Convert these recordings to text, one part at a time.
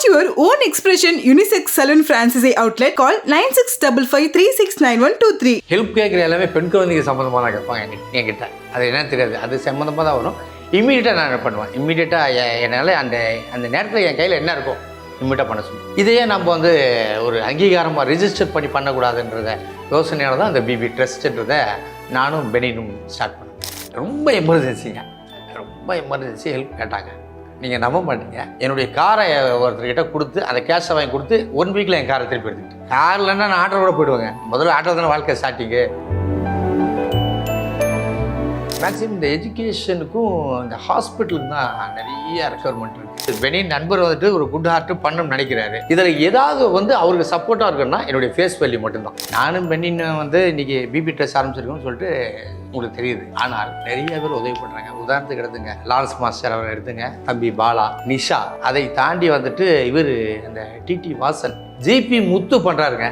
Launch your own expression unisex salon franchisee outlet. Call 9655369123. Help கேட்குற எல்லாமே பெண் குழந்தைங்க சம்மந்தமாக தான் கேட்பாங்க என்கிட்ட. அது என்னன்னு தெரியாது, அது சம்மந்தமாக தான் வரும். இம்மீடியட்டாக நான் என்ன பண்ணுவேன், இம்மீடியட்டாக என்னால் அந்த அந்த நேரத்தில் என் கையில் என்ன இருக்கும் இம்மீடியட்டாக பண்ண சொல்லி. இதையே நம்ம வந்து ஒரு அங்கீகாரமாக ரிஜிஸ்டர் பண்ணி பண்ணக்கூடாதுன்றத யோசனையால் தான் அந்த பிபி ட்ரஸ்ட்டுன்றதை நானும் பெனினும் ஸ்டார்ட் பண்ணேன். ரொம்ப எமர்ஜென்சிங்க, ரொம்ப எமர்ஜென்சி ஹெல்ப் கேட்டாங்க. நீங்கள் நம்ப மாட்டீங்க, என்னுடைய காரை ஒருத்தர்கிட்ட கொடுத்து அந்த கேஷை வாங்கி கொடுத்து 1 வீக்கில் என் காரை திருப்பி எடுத்துக்கிட்டு. கார்லன்னா நான் ஆட்டோ கூட போயிடுவேங்க. முதல்ல ஆட்டோ தானே வாழ்க்கை ஸ்டார்டிங்கு. மேக்ஸிமம் இந்த எஜுகேஷனுக்கும் இந்த ஹாஸ்பிட்டலுக்கு தான் நிறைய ரெக்யர்மெண்ட் இருக்குது. பெனின் நண்பர் வந்துட்டு ஒரு குட் ஹார்ட்டு பண்ணணும்னு நினைக்கிறாரு. இதில் ஏதாவது வந்து அவருக்கு சப்போர்ட்டாக இருக்குன்னா என்னுடைய ஃபேஸ் வேல்யூ மட்டும்தான். நானும் பெனின் வந்து இன்றைக்கி பிபி ட்ரெஸ் ஆரம்பிச்சிருக்கோன்னு சொல்லிட்டு உங்களுக்கு தெரியுது. ஆனால் நிறைய பேர் உதவி பண்ணுறாங்க. உதாரணத்துக்கு எடுத்துங்க, லாரன்ஸ் மாஸ்டர் அவர் எடுத்துங்க, தம்பி பாலா, நிஷா. அதை தாண்டி வந்துட்டு இவர் அந்த டிடி வாசன், ஜிபி முத்து பண்ணுறாருங்க.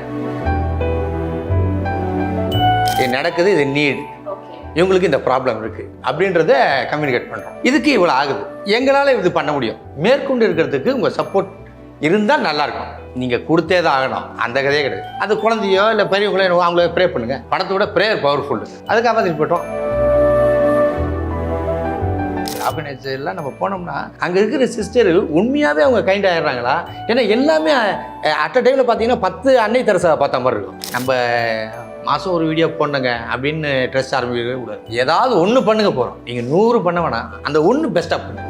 இது நடக்குது, இது நீட், இவங்களுக்கு இந்த ப்ராப்ளம் இருக்குது அப்படின்றத கம்யூனிகேட் பண்ணுறோம். இதுக்கு இவ்வளோ ஆகுது, எங்களால் இது பண்ண முடியும். மேற்கொண்டு இருக்கிறதுக்கு உங்கள் சப்போர்ட் இருந்தால் நல்லாயிருக்கும். நீங்கள் கொடுத்தே தான் ஆகணும், அந்த கதையே கிடையாது. அது குழந்தையோ இல்லை பெரியவங்களோ அவங்கள ப்ரே பண்ணுங்கள். படத்தோட ப்ரேயர் பவர்ஃபுல். அதுக்காக திருப்பி போட்டோம். ஆர்கனைசேஷன்லாம் நம்ம போனோம்னா அங்கே இருக்கிற சிஸ்டர் உண்மையாகவே அவங்க கைண்ட் ஆகிடுறாங்களா? ஏன்னா எல்லாமே அட் அ டைமில் பார்த்தீங்கன்னா 10 அன்னை தெரசா பார்த்த மாதிரி இருக்கும். நம்ம மாதம் ஒரு வீடியோ போடணுங்க அப்படின்னு ட்ரெஸ் ஆரம்பிக்கவே கூடாது. ஏதாவது ஒன்று பண்ணுங்க போகிறோம். நீங்கள் 100 பண்ண வேணாம், அந்த ஒன்று பெஸ்ட்டாக பண்ணுங்க.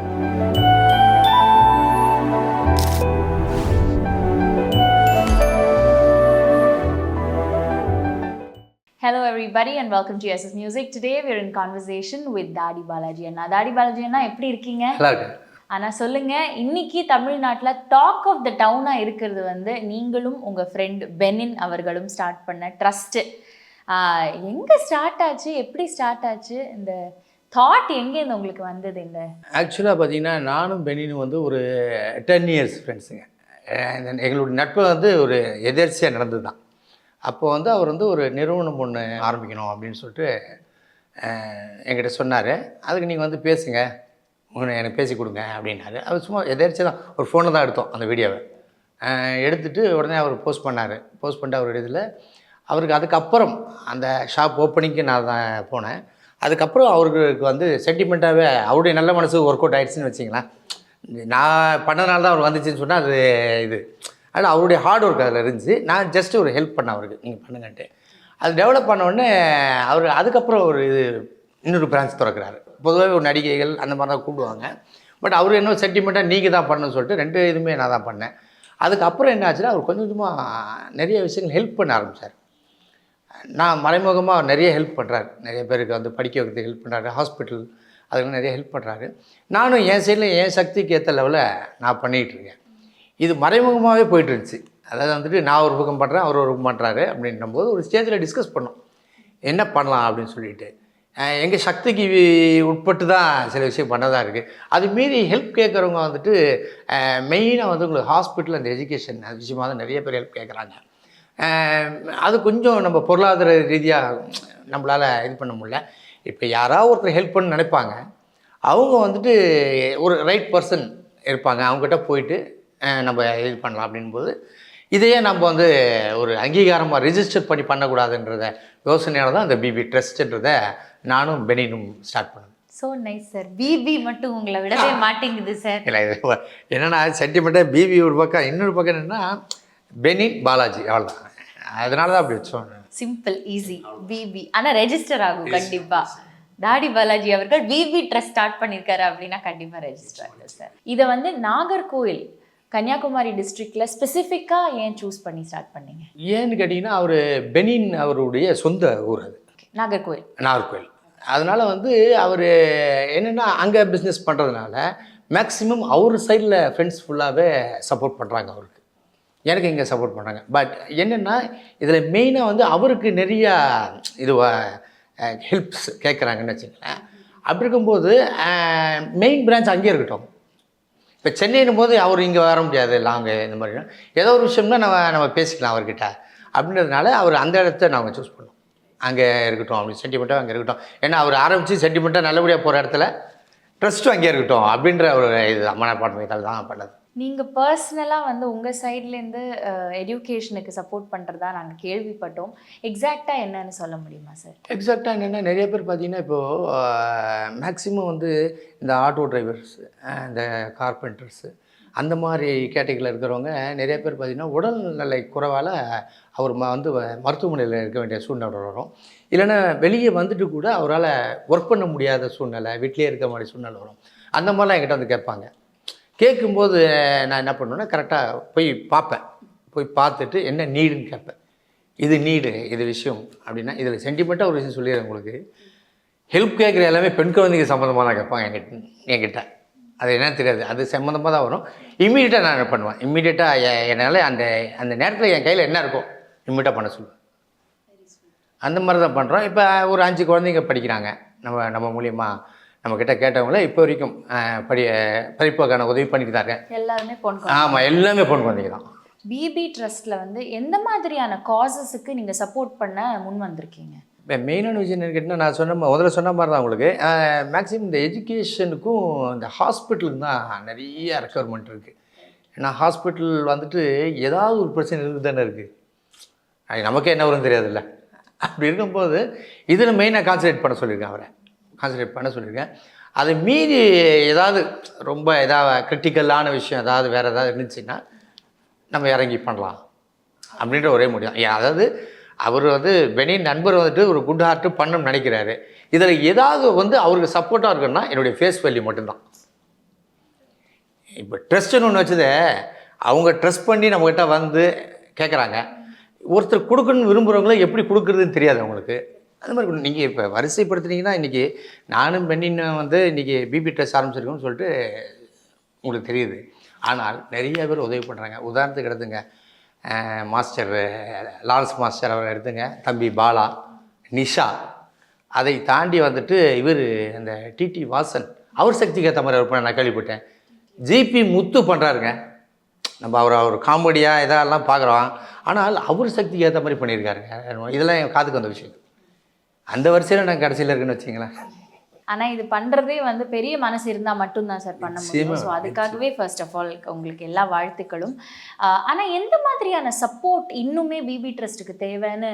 Hello everybody and welcome to SS Music. Today we are in conversation with Daddy Balaji Anna. Daddy Balaji அண்ணா எப்படி இருக்கீங்க? நல்லா இருக்கு. ஆனால் சொல்லுங்க, இன்னைக்கு தமிழ்நாட்டில் டாக் ஆஃப் த டவுனாக இருக்கிறது வந்து நீங்களும் உங்கள் ஃப்ரெண்ட் பெனின் அவர்களும் ஸ்டார்ட் பண்ண ட்ரஸ்ட்டு. எங்கே ஸ்டார்ட் ஆச்சு, எப்படி ஸ்டார்ட் ஆச்சு, இந்த தாட் எங்கேருந்து உங்களுக்கு வந்தது? இந்த ஆக்சுவலாக பார்த்தீங்கன்னா நானும் பெனினும் வந்து ஒரு 10 இயர்ஸ் ஃப்ரெண்ட்ஸுங்க. எங்களுடைய நட்பு வந்து ஒரு எதேர்ச்சியாக நடந்தது தான். அப்போ வந்து அவர் வந்து ஒரு நிறுவனம் ஒன்று ஆரம்பிக்கணும் அப்படின்னு சொல்லிட்டு என்கிட்ட சொன்னார். அதுக்கு நீங்கள் வந்து பேசுங்க, எனக்கு பேசி கொடுங்க அப்படின்னாரு. அவர் சும்மா எதேர்ச்சி தான், ஒரு ஃபோனில் தான் எடுத்தோம் அந்த வீடியோவை. எடுத்துகிட்டு உடனே அவர் போஸ்ட் பண்ணார். போஸ்ட் பண்ணிட்டு அவருடைய இதில் அவருக்கு அதுக்கப்புறம் அந்த ஷாப் ஓப்பனிங்க்கு நான் தான் போனேன். அதுக்கப்புறம் அவருக்கு வந்து சென்டிமெண்ட்டாகவே அவருடைய நல்ல மனசு ஒர்க் அவுட் ஆகிடுச்சின்னு வச்சிங்களேன். நான் பண்ணனால தான் அவர் வந்துச்சுன்னு சொன்னால் அது இது. ஆனால் அவருடைய ஹார்ட் ஒர்க் அதில் இருந்துச்சு. நான் ஜஸ்ட்டு ஒரு ஹெல்ப் பண்ணேன் அவருக்கு, நீங்கள் பண்ணுங்கன்ட்டு. அது டெவலப் பண்ணோடனே அவர் அதுக்கப்புறம் ஒரு இது இன்னொரு பிரான்ச் திறக்கிறாரு. பொதுவாக ஒரு நடிகைகள் அந்த மாதிரி தான் கூப்பிடுவாங்க. பட் அவர் என்ன சென்டிமெண்ட்டாக நீங்கள் தான் பண்ணணும்னு சொல்லிட்டு 2 இதுவுமே நான் தான் பண்ணேன். அதுக்கப்புறம் என்ன ஆச்சுன்னா அவர் கொஞ்சம் கொஞ்சமாக நிறைய விஷயங்கள் ஹெல்ப் பண்ண ஆரம்பித்தார். நான் மறைமுகமாக நிறைய ஹெல்ப் பண்ணுறாரு. நிறைய பேருக்கு வந்து படிக்க வைக்கிறதுக்கு ஹெல்ப் பண்ணுறாரு, ஹாஸ்பிட்டல் அதுக்கு நிறைய ஹெல்ப் பண்ணுறாரு. நானும் என் சைடில் என் சக்திக்கு ஏற்ற லெவலில் நான் பண்ணிகிட்ருக்கேன். இது மறைமுகமாகவே போயிட்டு இருந்துச்சு. அதாவது வந்துட்டு நான் ஒரு பக்கம் பண்ணுறேன், அவர் ஒரு பக்கம் பண்ணுறாரு. அப்படின்னும்போது ஒரு ஸ்டேஜில் டிஸ்கஸ் பண்ணோம், என்ன பண்ணலாம் அப்படின்னு சொல்லிட்டு. எங்கள் சக்திக்கு உட்பட்டு தான் சில விஷயம் பண்ணதாக இருக்குது. அது மீறி ஹெல்ப் கேட்குறவங்க வந்துட்டு மெயினாக வந்து உங்களுக்கு ஹாஸ்பிட்டல் அந்த எஜுகேஷன் அது விஷயமாக தான் நிறைய பேர் ஹெல்ப் கேட்குறாங்க. அது கொஞ்சம் நம்ம பொருளாதார ரீதியாக நம்மளால் இது பண்ண முடியல. இப்போ யாராவது ஒருத்தர் ஹெல்ப் பண்ண நினைப்பாங்க, அவங்க வந்துட்டு ஒரு ரைட் பர்சன் இருப்பாங்க, அவங்ககிட்ட போயிட்டு நம்ம இது பண்ணலாம் அப்படின்போது இதையே நம்ம வந்து ஒரு அங்கீகாரமாக ரிஜிஸ்டர் பண்ணி பண்ணக்கூடாதுன்றத யோசனையால் தான் அந்த பிபி ட்ரஸ்ட்டுன்றதை நானும் பெனினும் ஸ்டார்ட் பண்ணேன். So nice sir. பிபி மட்டும் உங்களை விடவே மாட்டேங்குது சார். இல்லை இது என்னென்னா சென்டிமெண்ட்டாக பிபி ஒரு பக்கம், இன்னொரு பக்கம் என்னென்னா பெனின் பாலாஜி, அவ்வளோதான். அதனால தான் அப்படி வச்சோம். சிம்பிள், ஈஸி பிபி. ஆனால் ரெஜிஸ்டர் ஆகும் கண்டிப்பாக. டாடி பாலாஜி அவர்கள் பிபி ட்ரஸ்ட் ஸ்டார்ட் பண்ணியிருக்காரு அப்படின்னா கண்டிப்பாக ரெஜிஸ்டர் ஆகும் சார். இதை வந்து நாகர்கோவில் கன்னியாகுமரி டிஸ்ட்ரிக்டில் ஸ்பெசிஃபிக்காக ஏன் சூஸ் பண்ணி ஸ்டார்ட் பண்ணீங்க? ஏன்னு கேட்டிங்கன்னா அவர் பெனின் அவருடைய சொந்த ஊர் அது நாகர்கோவில். அதனால் வந்து அவர் என்னென்னா அங்கே பிஸ்னஸ் பண்ணுறதுனால மேக்ஸிமம் அவர் சைடில் ஃப்ரெண்ட்ஸ் ஃபுல்லாகவே சப்போர்ட் பண்ணுறாங்க அவருக்கு. எனக்கு இங்கே சப்போர்ட் பண்ணுறாங்க. பட் என்னென்னா இதில் மெயினாக வந்து அவருக்கு நிறையா இது ஹெல்ப்ஸ் கேட்குறாங்கன்னு வச்சுங்களேன். அப்படி இருக்கும்போது மெயின் பிரான்ச் அங்கேயே இருக்கட்டும். இப்போ சென்னைன்னும் போது அவர் இங்கே வர முடியாது, லாங்கு இந்த மாதிரி ஏதோ ஒரு விஷயம்னா நம்ம பேசிக்கலாம் அவர்கிட்ட அப்படின்றதுனால அவர் அந்த இடத்த நாங்கள் சூஸ் பண்ணோம். அங்கே இருக்கட்டும் அப்படி சென்டிமெண்ட்டாக அங்கே இருக்கட்டும். ஏன்னா அவர் ஆரம்பித்து சென்டிமெண்ட்டாக நல்லபடியாக போகிற இடத்துல ட்ரஸ்ட்டும் அங்கே இருக்கட்டும் அப்படின்ற ஒரு இது மனப்பான்மைகள் தான் பண்ணது. நீங்கள் பர்சனலாக வந்து உங்கள் சைட்லேருந்து எஜுகேஷனுக்கு சப்போர்ட் பண்ணுறதா நாங்கள் கேள்விப்பட்டோம். எக்ஸாக்டாக என்னன்னு சொல்ல முடியுமா சார்? எக்ஸாக்டாக என்னென்னா நிறைய பேர் பார்த்தீங்கன்னா இப்போது மேக்ஸிமம் வந்து இந்த ஆட்டோ டிரைவர்ஸ், இந்த கார்பெண்டர்ஸு, அந்த மாதிரி கேட்டகரியில் இருக்கிறவங்க நிறைய பேர் பார்த்திங்கன்னா உடல்நிலை குறைவால் அவர் வந்து மருத்துவமனையில் இருக்க வேண்டிய சூழ்நிலை வரும். இல்லைன்னா வெளியே வந்துட்டு கூட அவரால் ஒர்க் பண்ண முடியாத சூழ்நிலை, வீட்டிலே இருக்க மாதிரி சூழ்நிலை வரும். அந்த மாதிரிலாம் என்கிட்ட வந்து கேட்பாங்க. கேட்கும்போது நான் என்ன பண்ணுவேன்னா கரெக்டாக போய் பார்ப்பேன். போய் பார்த்துட்டு என்ன நீடுன்னு கேட்பேன். இது நீடு, இது விஷயம் அப்படின்னா இதில் சென்டிமெண்ட்டாக ஒரு விஷயம் சொல்லிடுறேன் உங்களுக்கு. ஹெல்ப் கேட்குற எல்லாமே பெண் குழந்தைங்க சம்மந்தமாக தான் கேட்பாங்க என்கிட்ட. அது என்னன்னு தெரியாது, அது சம்மந்தமாக தான் வரும். இம்மீடியட்டாக நான் என்ன பண்ணுவேன், இம்மீடியட்டாக என்னால் அந்த அந்த நேரத்தில் என் கையில் என்ன இருக்கோ இம்மீடியட்டாக பண்ண சொல்லுவேன். அந்த மாதிரி தான் பண்ணுறோம். இப்போ ஒரு 5 குழந்தைங்க படிக்கிறாங்க. நம்ம மூலியமாக நம்மக்கிட்ட கேட்டவங்கள இப்போ வரைக்கும் படிப்புக்கான உதவி பண்ணிட்டு தான் இருக்கேன். எல்லாருமே பொண்ணு. ஆமாம், எல்லாமே பொண்ணு குழந்தைங்க தான். பிபி ட்ரஸ்ட்டில் வந்து எந்த மாதிரியான காசஸுக்கு நீங்கள் சப்போர்ட் பண்ண முன் வந்திருக்கீங்க? இப்போ மெயினான விஷயம் என்ன கேட்டால் நான் முதல்ல சொன்ன மாதிரி தான் உங்களுக்கு. மேக்ஸிமம் இந்த எஜுகேஷனுக்கும் இந்த ஹாஸ்பிட்டலுக்கு தான் நிறைய ரெக்குவயர்மெண்ட் இருக்குது. ஏன்னா ஹாஸ்பிட்டல் வந்துட்டு ஏதாவது ஒரு பிரச்சனை இருக்குது தானே இருக்குது. அது நமக்கே என்ன வரும்னு தெரியாதுல்ல. அப்படி இருக்கும்போது இதில் மெயினாக கான்சன்ட்ரேட் பண்ண சொல்லியிருக்கேன். கான்சன்ட்ரேட் பண்ண சொல்லியிருக்கேன். அதை மீறி ஏதாவது ரொம்ப கிரிட்டிக்கலான விஷயம் வேறு ஏதாவது இருந்துச்சுன்னா நம்ம இறங்கி பண்ணலாம் அப்படின்ற ஒரே முடியும். அதாவது அவர் வந்து பெனின் நண்பர் வந்துட்டு ஒரு குட் ஹார்ட்டு பண்ணணும்னு நினைக்கிறாரு. இதில் ஏதாவது வந்து அவருக்கு சப்போர்ட்டாக இருக்குன்னா என்னுடைய ஃபேஸ் வேல்யூ மட்டும்தான். இப்போ ட்ரஸ்ட்டுன்னு ஒன்று வச்சதே, அவங்க ட்ரஸ்ட் பண்ணி நம்மக்கிட்ட வந்து கேட்குறாங்க. ஒருத்தர் கொடுக்கணுன்னு விரும்புகிறவங்கள எப்படி கொடுக்குறதுன்னு தெரியாது அவங்களுக்கு. அது மாதிரி நீங்கள் இப்போ வரிசைப்படுத்துனீங்கன்னா இன்றைக்கி நானும் பெண்ணின் வந்து இன்றைக்கி பிபி ட்ரஸ்ட் ஆரம்பிச்சிருக்கோன்னு சொல்லிட்டு உங்களுக்கு தெரியுது. ஆனால் நிறைய பேர் உதவி பண்ணுறாங்க. உதாரணத்துக்கு எடுத்துங்க, மாஸ்டர் லாரன்ஸ் மாஸ்டர் அவரை எடுத்துங்க, தம்பி பாலா, நிஷா, அதை தாண்டி வந்துட்டு இவர் அந்த டிடி வாசன், அவர் சக்திக்கு ஏற்ற மாதிரி அவர் நான் கேள்விப்பட்டேன். ஜிபி முத்து பண்ணுறாருங்க. நம்ம அவர் காமெடியாக இதெல்லாம் பார்க்குறோம், ஆனால் அவர் சக்திக்கு ஏற்ற மாதிரி பண்ணியிருக்காருங்க. இதெல்லாம் என் காதுக்கு வந்த விஷயம். அந்த வரிசையில் நான் கடைசியில் இருக்குன்னு வச்சிங்களேன். ஆனால் இது பண்ணுறதே வந்து பெரிய மனசு இருந்தால் மட்டும்தான் சார் பண்ண முடியும். ஸோ அதுக்காகவே ஃபர்ஸ்ட் ஆஃப் ஆல் உங்களுக்கு எல்லா வாழ்த்துக்களும். ஆனால் எந்த மாதிரியான சப்போர்ட் இன்னுமே பிபி ட்ரஸ்ட்டுக்கு தேவைன்னு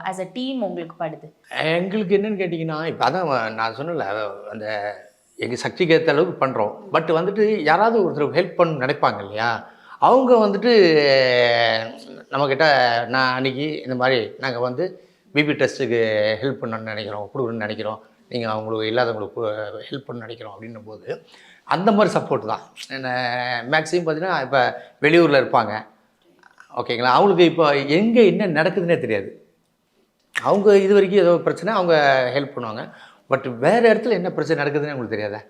ஆஸ் அ டீம் உங்களுக்கு படுது? எங்களுக்கு என்னென்னு கேட்டிங்கன்னா, இப்போ அதான் நான் சொன்னல, அந்த எங்கள் சக்திக்கு ஏற்ற அளவுக்கு பண்ணுறோம். பட் வந்துட்டு யாராவது ஒருத்தர் ஹெல்ப் பண்ண நினைப்பாங்க இல்லையா, அவங்க வந்துட்டு நம்மக்கிட்ட நான் அன்றைக்கி இந்த மாதிரி நாங்கள் வந்து பிபி ட்ரஸ்ட்டுக்கு ஹெல்ப் பண்ணணும்னு நினைக்கிறோம், கொடுக்கணும்னு நினைக்கிறோம், நீங்கள் அவங்களுக்கு இல்லாதவங்களுக்கு ஹெல்ப் பண்ண நினைக்கிறோம் அப்படின்னும் போது அந்த மாதிரி சப்போர்ட் தான். மேக்ஸிமம் பார்த்தீங்கன்னா இப்போ வெளியூரில் இருப்பாங்க, ஓகேங்களா, அவங்களுக்கு இப்போ எங்கே என்ன நடக்குதுன்னே தெரியாது. அவங்க இது வரைக்கும் ஏதோ பிரச்சனை அவங்க ஹெல்ப் பண்ணுவாங்க. பட் வேறு இடத்துல என்ன பிரச்சனை நடக்குதுன்னு அவங்களுக்கு தெரியாதா.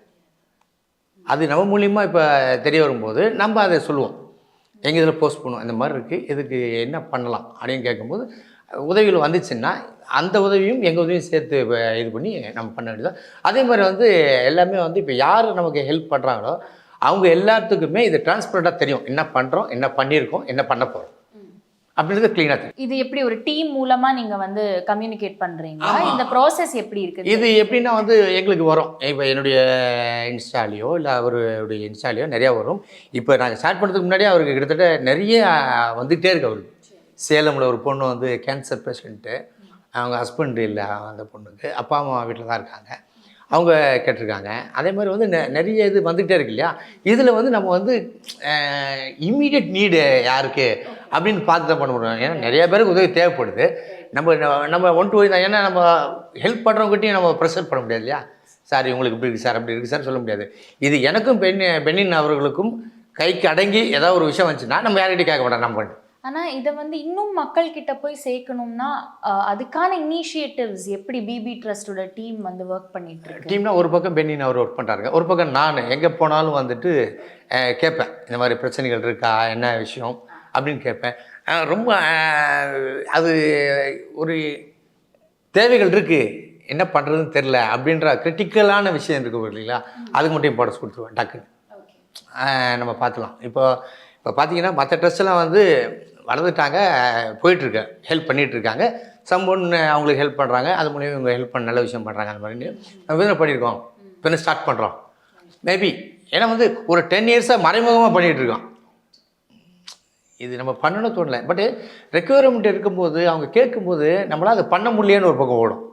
அது நம்ம மூலியமாக இப்போ தெரிய வரும்போது நம்ம அதை சொல்லுவோம், எங்கள் இதில் போஸ்ட் பண்ணுவோம், இந்த மாதிரி இருக்குது, இதுக்கு என்ன பண்ணலாம் அப்படின்னு கேட்கும்போது உதவிகள் வந்துச்சுன்னா அந்த உதவியும் எங்கள் உதவியும் சேர்த்து இது பண்ணி நம்ம பண்ண வேண்டியதான். அதே மாதிரி வந்து எல்லாமே வந்து இப்போ யார் நமக்கு ஹெல்ப் பண்ணுறாங்களோ அவங்க எல்லாத்துக்குமே இது டிரான்ஸ்பரண்ட்டாக தெரியும், என்ன பண்ணுறோம், என்ன பண்ணியிருக்கோம், என்ன பண்ண போகிறோம் அப்படின்றது க்ளீனாக தெரியும். இது எப்படி ஒரு டீம் மூலமாக நீங்கள் வந்து கம்யூனிகேட் பண்ணுறீங்களா? இந்த ப்ராசஸ் எப்படி இருக்குது? இது எப்படின்னா வந்து எங்களுக்கு வரும், இப்போ என்னுடைய இன்ஸ்டாலேயோ இல்லை அவருடைய இன்ஸ்டாலேயோ நிறையா வரும். இப்போ நாங்கள் ஸ்டார்ட் பண்ணுறதுக்கு முன்னாடியே அவருக்கு கிட்டத்தட்ட நிறைய வந்துகிட்டே இருக்கு. அவருக்கு சேலமில் ஒரு பொண்ணு வந்து கேன்சர் பேஷண்ட்டு, அவங்க ஹஸ்பண்ட் இல்லை அந்த பொண்ணுக்கு, அப்பா அம்மா வீட்டில் தான் இருக்காங்க, அவங்க கேட்டிருக்காங்க. அதே மாதிரி வந்து நிறைய இது வந்துகிட்டே இருக்கு இல்லையா. இதில் வந்து நம்ம வந்து இம்மீடியட் நீடு யாருக்கு அப்படின்னு பார்த்து தான் பண்ண முடியும். ஏன்னா நிறைய பேருக்கு உதவி தேவைப்படுது. நம்ம ஒன் டு தான், ஏன்னா நம்ம ஹெல்ப் பண்ணுறவங்ககிட்டையும் நம்ம ப்ரெஷர் பண்ண முடியாது இல்லையா. சார் இவங்களுக்கு இப்படி இருக்குது சார், அப்படி இருக்குது சார் சொல்ல முடியாது. இது எனக்கும் பெண்ணின் அவர்களுக்கும் கைக்கு அடங்கி ஏதாவது ஒரு விஷயம் வந்துச்சுன்னா நம்ம யார்கிட்டையும் கேட்க மாட்டோம், நம்ம பண்ணி. ஆனால் இதை வந்து இன்னும் மக்கள்கிட்ட போய் சேர்க்கணும்னா அதுக்கான இனிஷியேட்டிவ்ஸ் எப்படி பிபி ட்ரஸ்டோட டீம் வந்து ஒர்க் பண்ணிட்டு இருக்கு? டீம்னா ஒரு பக்கம் பெண்ணின் அவர் ஒர்க் பண்ணுறாங்க, ஒரு பக்கம் நான் எங்கே போனாலும் வந்துட்டு கேட்பேன், இந்த மாதிரி பிரச்சனைகள் இருக்கா, என்ன விஷயம் அப்படின்னு கேட்பேன். ரொம்ப அது ஒரு தேவைகள் இருக்குது, என்ன பண்ணுறதுன்னு தெரில அப்படின்ற கிரிட்டிக்கலான விஷயம் இருக்குது இல்லைங்களா, அதுக்கு மட்டும் இம்பார்ட்டன்ஸ் கொடுத்துருவேன் டக்குன்னு. நம்ம பார்த்துலாம். இப்போ பார்த்தீங்கன்னா மற்ற ட்ரஸ்ட்டெல்லாம் வந்து வளர்ந்துட்டாங்க, போயிட்டுருக்கு, ஹெல்ப் பண்ணிகிட்ருக்காங்க. ஒன்று அவங்களுக்கு ஹெல்ப் பண்ணுறாங்க, அது மூலியம் இவங்க ஹெல்ப் பண்ண நல்ல விஷயம் பண்ணுறாங்க. அந்த மாதிரி நம்ம பண்ணியிருக்கோம், இப்போ ஸ்டார்ட் பண்ணுறோம். மேபி ஏன்னா வந்து ஒரு 10 இயர்ஸாக மறைமுகமாக பண்ணிகிட்டு இருக்கோம். இது நம்ம பண்ணணும்னு தோணலை. பட்டு ரெக்குயர்மெண்ட் இருக்கும்போது அவங்க கேட்கும்போது நம்மளால் அதை பண்ண முடியலன்னு ஒரு பக்கம் ஓடும்.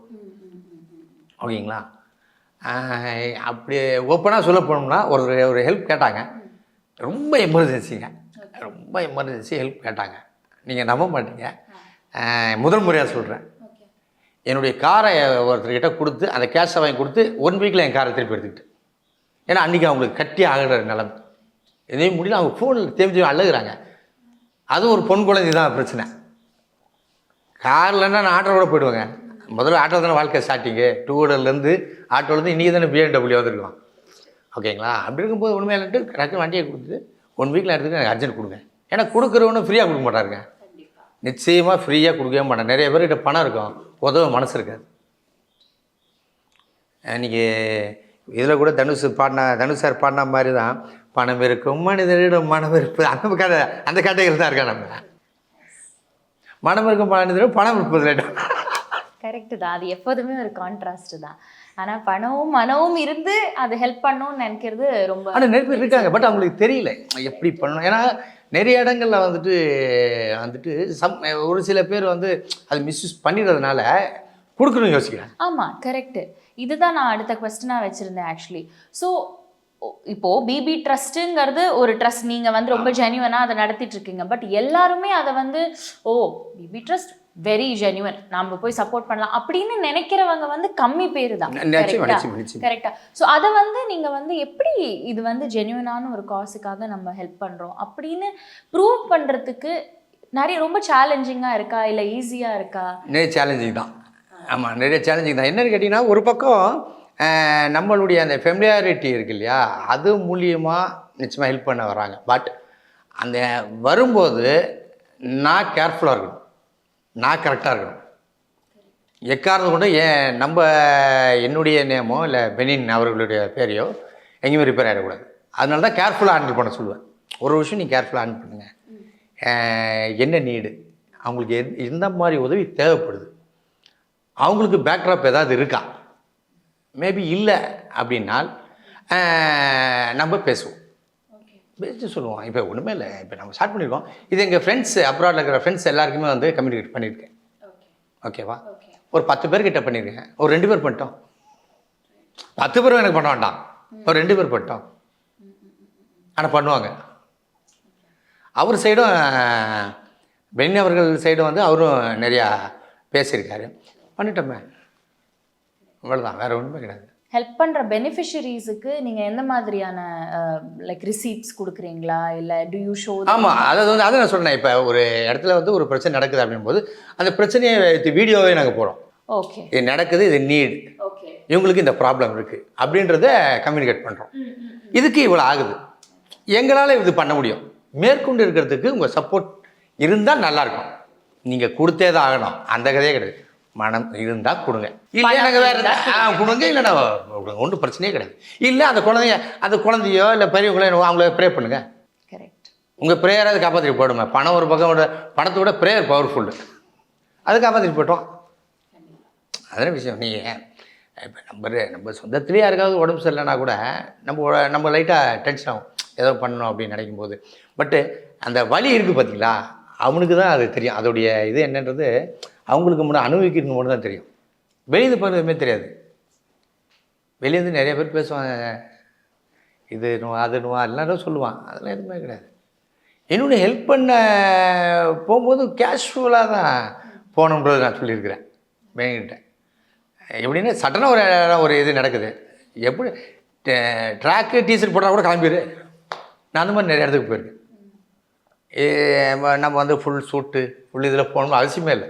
ஓகேங்களா? அப்படி ஓப்பனாக சொல்ல போனோம்னா ஒரு ஹெல்ப் கேட்டாங்க. ரொம்ப எமர்ஜென்சிங்க, ரொம்ப எமர்ஜென்சி ஹெல்ப் கேட்டாங்க. நீங்கள் நம்ப மாட்டீங்க, முதல் முறையாக சொல்கிறேன். என்னுடைய காரை ஒருத்தர்கிட்ட கொடுத்து அந்த கேஷை வாங்கி கொடுத்து 1 வீக்கில் என் காரை திருப்பி எடுத்துக்கிட்டு. ஏன்னா அன்றைக்கி அவங்களுக்கு கட்டி ஆகிற நிலைமை. எதையும் முடியல. அவங்க ஃபோனில் தேம்பி அழுகுறாங்க. அதுவும் ஒரு பொன் குழந்தை தான் பிரச்சனை. கார்லன்னா நான் ஆட்டோவோட போயிடுவேங்க. முதல்ல ஆட்டோ தானே வாழ்க்கை ஸ்டார்டிங்கு. 2 வீலர்லேருந்து ஆட்டோலேருந்து இன்றைக்கி தானே BMW வந்துருக்கலாம். ஓகேங்களா? அப்படி இருக்கும்போது உண்மையிலன்ட்டு டக்கு வண்டியை கொடுத்து 1 வீக்கில் எடுத்துக்கிட்டு எனக்கு அர்ஜென்ட் கொடுங்க. ஏன்னா கொடுக்குறவனும் ஃப்ரீயாக கொடுக்க மாட்டாருங்க. நிச்சயமாக ஃப்ரீயாக கொடுக்கவே மாட்டேன். நிறைய பேர்கிட்ட பணம் இருக்கும், உதவ மனசு இருக்காது. இன்றைக்கி இதில் கூட தனுஷ் சார் பாடின மாதிரி தான், பணம் இருக்கும் மனிதரிடம் மனம் இருப்பது, அந்த கேட்டகரி தான் இருக்கா. நம்ம மனம் இருக்கும் மனிதரிடம் பணம் இருப்பது கரெக்டு தான். அது எப்போதுமே ஒரு கான்ட்ராஸ்ட் தான். ஆனால் பணமும் மனமும் இருந்து அது ஹெல்ப் பண்ணணும்னு நினைக்கிறது ரொம்ப. ஆனால் நிறைய பேர் இருக்காங்க, பட் அவங்களுக்கு தெரியல எப்படி பண்ணணும். ஏன்னா நிறைய இடங்களில் வந்துட்டு ஒரு சில பேர் வந்து அது மிஸ்யூஸ் பண்ணிடுறதுனால கொடுக்கணும்னு யோசிக்கிறேன். ஆமாம், கரெக்டு. இதுதான் நான் அடுத்த கொஸ்டினாக வச்சுருந்தேன் ஆக்சுவலி. ஸோ இப்போது பிபி ட்ரஸ்ட்டுங்கிறது ஒரு ட்ரஸ்ட், நீங்கள் வந்து ரொம்ப ஜென்யூனாக அதை நடத்திட்டு இருக்கீங்க. பட் எல்லாருமே அதை வந்து பிபி ட்ரஸ்ட் வெரி ஜென்யூன், நம்ம போய் சப்போர்ட் பண்ணலாம் அப்படின்னு நினைக்கிறவங்க வந்து கம்மி பேர் தான். கரெக்டா? ஸோ அதை வந்து நீங்கள் வந்து எப்படி இது வந்து ஜென்யூனான ஒரு காசுக்காக நம்ம ஹெல்ப் பண்ணுறோம் அப்படின்னு ப்ரூவ் பண்ணுறதுக்கு நிறைய ரொம்ப சேலஞ்சிங்காக இருக்கா இல்லை ஈஸியாக இருக்கா? நிறைய சேலஞ்சிங் தான். ஆமாம், நிறைய சேலஞ்சிங் தான். என்னென்னு கேட்டிங்கன்னா, ஒரு பக்கம் நம்மளுடைய அந்த ஃபெமிலியாரிட்டி இருக்கு இல்லையா, அது மூலியமாக நிச்சயமாக ஹெல்ப் பண்ண வராங்க. பட் அந்த வரும்போது நான் கேர்ஃபுல்லாக இருக்கணும், நான் கரெக்டாக இருக்கணும். எக்காரணம் கொண்டு என்னுடைய நேமோ இல்லை பெனின் அவர்களுடைய பேரையோ எங்கேயுமே ரிப்பேர் ஆகிடக்கூடாது. அதனால தான் கேர்ஃபுல்லாக ஹேண்டில் பண்ண சொல்லுவேன். ஒரு விஷயம் நீங்கள் கேர்ஃபுல்லாக ஹேண்டில் பண்ணுங்கள். என்ன நீடு, அவங்களுக்கு எந்த மாதிரி உதவி தேவைப்படுது, அவங்களுக்கு பேக்ட்ராப் ஏதாவது இருக்கா, மேபி இல்லை அப்படின்னால் நம்ம பேசுவோம், பேசி சொல்லுவோம். இப்போ ஒன்றுமே இல்லை, இப்போ நம்ம ஸ்டார்ட் பண்ணியிருக்கோம். இது எங்கள் ஃப்ரெண்ட்ஸ், அப்ராடில் இருக்கிற ஃப்ரெண்ட்ஸ் எல்லாருக்குமே வந்து கம்யூனிகேட் பண்ணியிருக்கேன். ஓகேவா? ஒரு 10 பேர்கிட்ட பண்ணியிருக்கேன். ஒரு 2 பேர் பண்ணிட்டோம். 10 பேரும் எனக்கு பண்ண வேண்டாம், ஒரு 2 பேர் பண்ணிட்டோம். ஆனால் பண்ணுவாங்க. அவர் சைடும் பென்னி அவர்கள் சைடும் வந்து அவரும் நிறையா பேசியிருக்காரு. பண்ணிட்டோமே, இவ்வளோதான், வேறு ஒன்றுமே கிடையாது. ஹெல்ப் பண்ணுற பெனிஃபிஷரிஸுக்கு நீங்கள் எந்த மாதிரியான லைக் ரிசீப்ட்ஸ் கொடுக்குறீங்களா இல்லை டு யூ ஷோ? ஆமாம், அதை நான் சொன்னேன். இப்போ ஒரு இடத்துல வந்து ஒரு பிரச்சனை நடக்குது அப்படின்போது அந்த பிரச்சனையை வீடியோவே நாங்கள் போகிறோம். ஓகே, இது நடக்குது, இது நீட், இவங்களுக்கு இந்த ப்ராப்ளம் இருக்குது அப்படின்றத கம்யூனிகேட் பண்ணுறோம். இதுக்கு இவ்வளோ ஆகுது, எங்களால் இது பண்ண முடியும், மேற்கொண்டு இருக்கிறதுக்கு உங்கள் சப்போர்ட் இருந்தால் நல்லாயிருக்கும், நீங்கள் கொடுத்தே தான் ஆகணும், அந்த கதையே கிடையாது. மனம் இருந்தால் கொடுங்க, இல்லை நாங்கள் வேறு கொடுங்க, இல்லைன்னா ஒன்றும் பிரச்சனையே கிடையாது. இல்லை அந்த குழந்தையோ இல்லை பெரியவங்களோ அவங்கள ப்ரே பண்ணுங்க. கரெக்ட். உங்கள் ப்ரேயரை அதை காப்பாற்றிட்டு போயிடுமே. பணம் ஒரு பக்கம், பணத்தை விட ப்ரேயர் பவர்ஃபுல்லு, அதை காப்பாற்றிட்டு போயிட்டோம். அதே விஷயம். நீங்கள் இப்போ நம்ம சொந்தத்துலேயே யாருக்காவது உடம்பு சரியில்லைனா கூட நம்ம லைட்டாக டென்ஷன் ஆகும், ஏதோ பண்ணணும் அப்படின்னு நினைக்கும் போது. பட்டு அந்த வலி இருக்குது பார்த்தீங்களா, அவனுக்கு தான் அது தெரியும். அதோடைய இது என்னன்றது அவங்களுக்கு முன்னாடி அனுபவிக்கிறது மட்டும் தான் தெரியும். வெளியே போகிறதுமே தெரியாது. வெளியேருந்து நிறைய பேர் பேசுவாங்க, இது அது எல்லாரும் சொல்லுவான், அதெல்லாம் எதுவுமே கிடையாது. இன்னொன்று ஹெல்ப் பண்ண போகும்போது கேஷுவலாக தான் போகணுன்றது நான் சொல்லியிருக்கிறேன் வேங்கிட்ட. எப்படின்னா சட்டனாக ஒரு இது நடக்குது, எப்படி ட்ராக்கு டீஷர்ட் போட்டால் கூட கிளம்பிடு. நான் அந்த மாதிரி நிறைய இடத்துக்கு போயிருக்கேன். நம்ம வந்து ஃபுல் சூட்டு ஃபுல் இதில் போகணும்னு அவசியமே இல்லை.